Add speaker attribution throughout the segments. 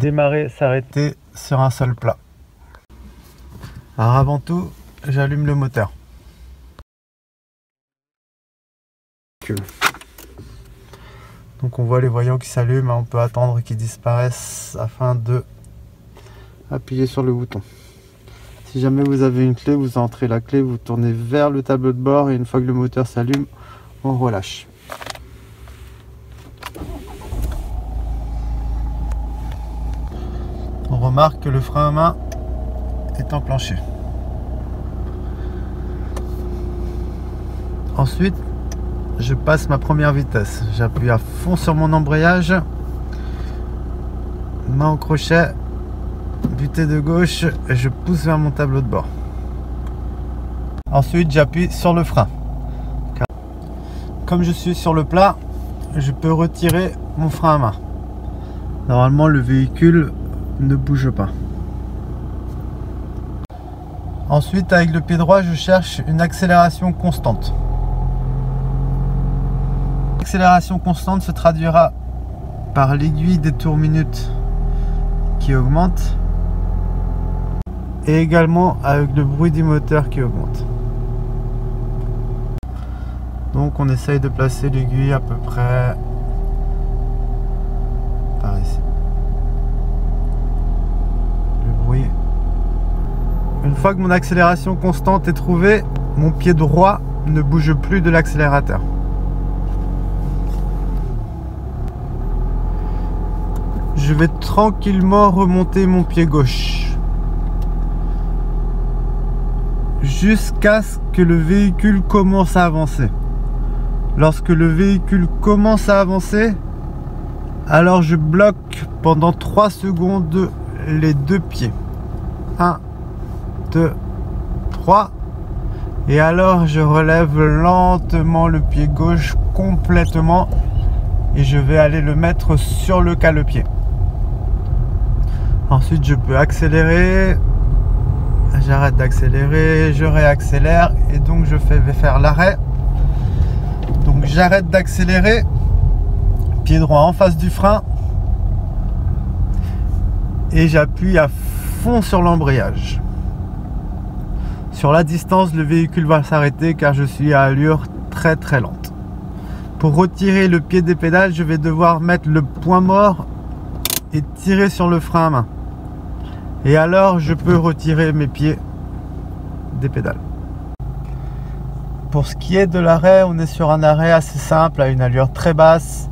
Speaker 1: démarrer, s'arrêter sur un seul plat. Alors avant tout, j'allume le moteur. Donc on voit les voyants qui s'allument, on peut attendre qu'ils disparaissent afin de appuyer sur le bouton. Si jamais vous avez une clé, vous entrez la clé, vous tournez vers le tableau de bord et une fois que le moteur s'allume, on relâche. On remarque que le frein à main est enclenché. Ensuite, je passe ma première vitesse. J'appuie à fond sur mon embrayage, main au crochet, butée de gauche et je pousse vers mon tableau de bord. Ensuite, j'appuie sur le frein. Comme je suis sur le plat, je peux retirer mon frein à main. Normalement, le véhicule ne bouge pas. Ensuite, avec le pied droit, je cherche une accélération constante. L'accélération constante se traduira par l'aiguille des tours minutes qui augmente et également avec le bruit du moteur qui augmente. Donc on essaye de placer l'aiguille à peu près par ici. Le bruit. Une fois que mon accélération constante est trouvée, mon pied droit ne bouge plus de l'accélérateur. Je vais tranquillement remonter mon pied gauche jusqu'à ce que le véhicule commence à avancer. Lorsque le véhicule commence à avancer, alors je bloque pendant 3 secondes les deux pieds. 1, 2, 3. Et alors je relève lentement le pied gauche complètement et je vais aller le mettre sur le cale-pied. Ensuite, je peux accélérer, j'arrête d'accélérer, je réaccélère et donc je vais faire l'arrêt. Donc j'arrête d'accélérer, pied droit en face du frein et j'appuie à fond sur l'embrayage. Sur la distance, le véhicule va s'arrêter car je suis à allure très lente. Pour retirer le pied des pédales, je vais devoir mettre le point mort et tirer sur le frein à main. Et alors je peux retirer mes pieds des pédales. Pour ce qui est de l'arrêt, on est sur un arrêt assez simple à une allure très basse,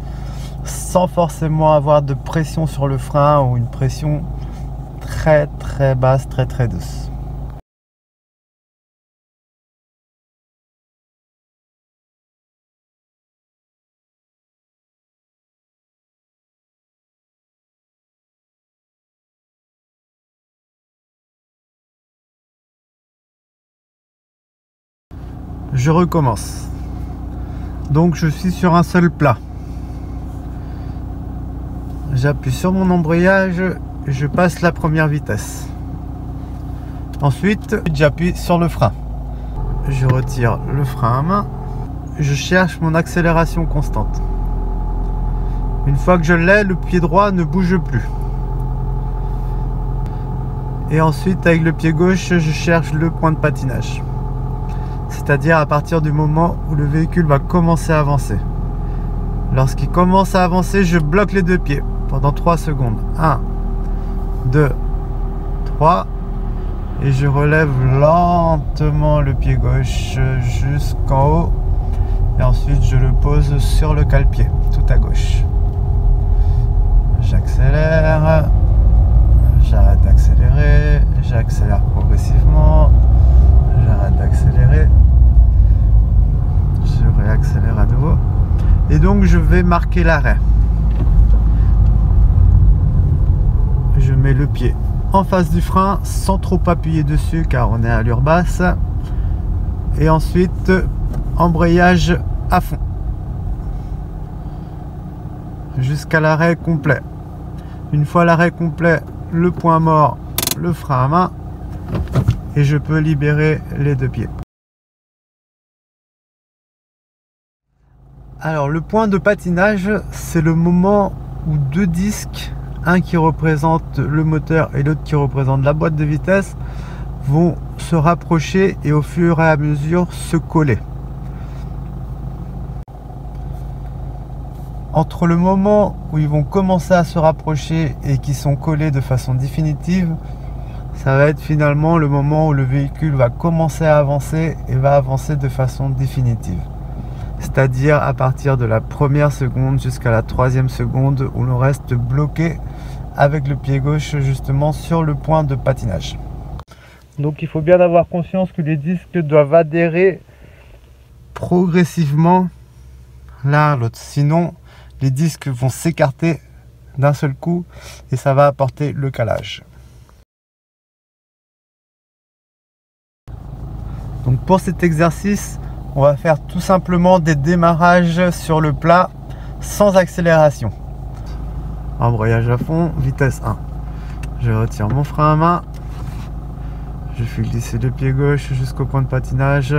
Speaker 1: sans forcément avoir de pression sur le frein ou une pression très basse, très douce. Je recommence. Donc je suis sur un seul plat. J'appuie sur mon embrayage, je passe la première vitesse. Ensuite, j'appuie sur le frein. Je retire le frein à main. Je cherche mon accélération constante. Une fois que je l'ai, le pied droit ne bouge plus. Et ensuite, avec le pied gauche, je cherche le point de patinage. C'est-à-dire à partir du moment où le véhicule va commencer à avancer. Lorsqu'il commence à avancer, je bloque les deux pieds pendant 3 secondes. 1, 2, 3. Et je relève lentement le pied gauche jusqu'en haut. Et ensuite, je le pose sur le cale-pied, tout à gauche. J'accélère. J'arrête d'accélérer. J'accélère progressivement. J'arrête d'accélérer. Je réaccélère à nouveau. Et donc je vais marquer l'arrêt. Je mets le pied en face du frein sans trop appuyer dessus car on est à allure basse. Et ensuite embrayage à fond. Jusqu'à l'arrêt complet. Une fois l'arrêt complet, le point mort, le frein à main. Et je peux libérer les deux pieds. Alors le point de patinage, c'est le moment où deux disques un qui représente le moteur et l'autre qui représente la boîte de vitesse, vont se rapprocher et au fur et à mesure se coller. Entre le moment où ils vont commencer à se rapprocher et qui sont collés de façon définitive, ça va être finalement le moment où le véhicule va commencer à avancer et va avancer de façon définitive. C'est-à-dire à partir de la première seconde jusqu'à la troisième seconde où l'on reste bloqué avec le pied gauche justement sur le point de patinage. Donc il faut bien avoir conscience que les disques doivent adhérer progressivement l'un à l'autre. Sinon, les disques vont s'écarter d'un seul coup et ça va apporter le calage. Donc pour cet exercice, on va faire tout simplement des démarrages sur le plat sans accélération. Embrayage à fond, vitesse 1. Je retire mon frein à main. Je fais glisser le pied gauche jusqu'au point de patinage.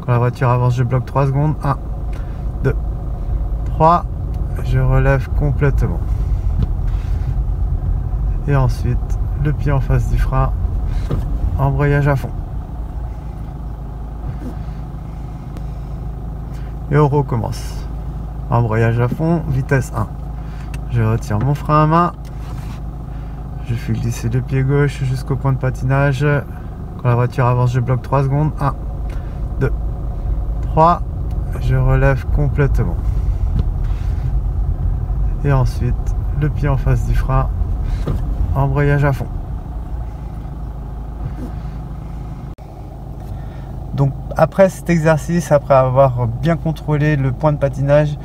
Speaker 1: Quand la voiture avance, je bloque 3 secondes. 1, 2, 3. Je relève complètement. Et ensuite, le pied en face du frein. Embrayage à fond. Et on recommence. Embrayage à fond, vitesse 1. Je retire mon frein à main. Je fais glisser le pied gauche jusqu'au point de patinage. Quand la voiture avance, je bloque 3 secondes. 1, 2, 3. Je relève complètement. Et ensuite, le pied en face du frein. Embrayage à fond. Donc après cet exercice, après avoir bien contrôlé le point de patinage,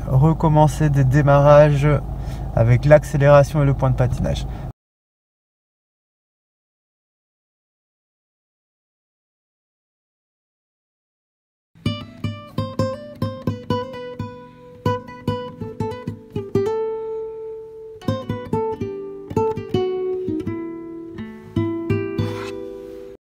Speaker 1: recommencer des démarrages avec l'accélération et le point de patinage.